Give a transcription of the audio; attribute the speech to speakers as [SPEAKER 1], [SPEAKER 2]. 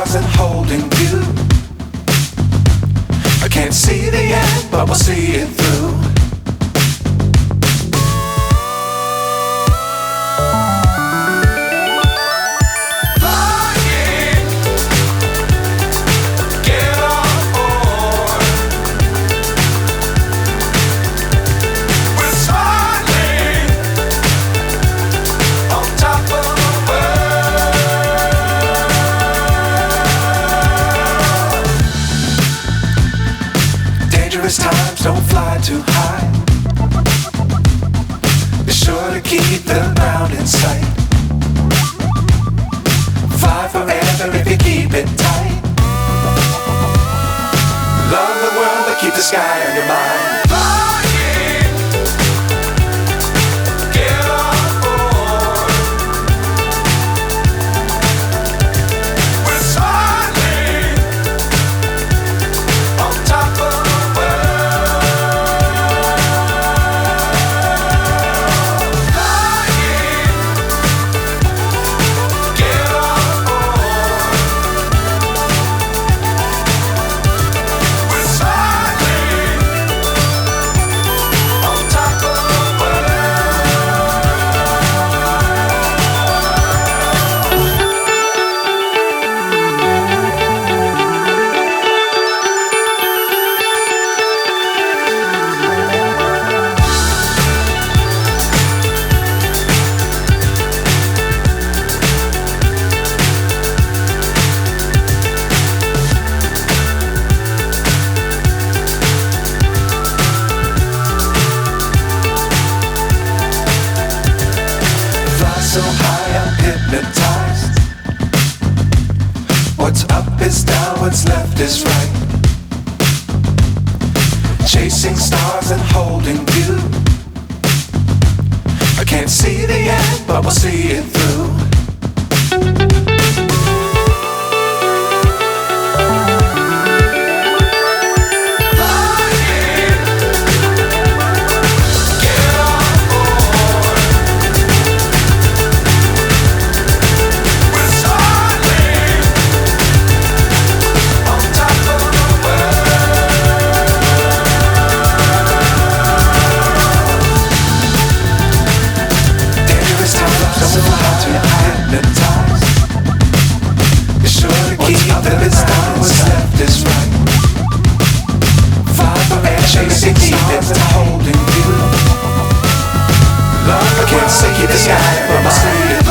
[SPEAKER 1] stars and holding you. I can't see the end, but we'll see it through. Times don't fly too high. Be sure to keep the ground in sight. Fly forever if you keep it tight. Love the world but keep the sky on your mind. So high I'm hypnotized. What's up is down, what's left is right. Chasing stars and holding you. I can't see the end, but we'll see it through. Chasing stars and holding you. Love, I can't see the sky, but I see it.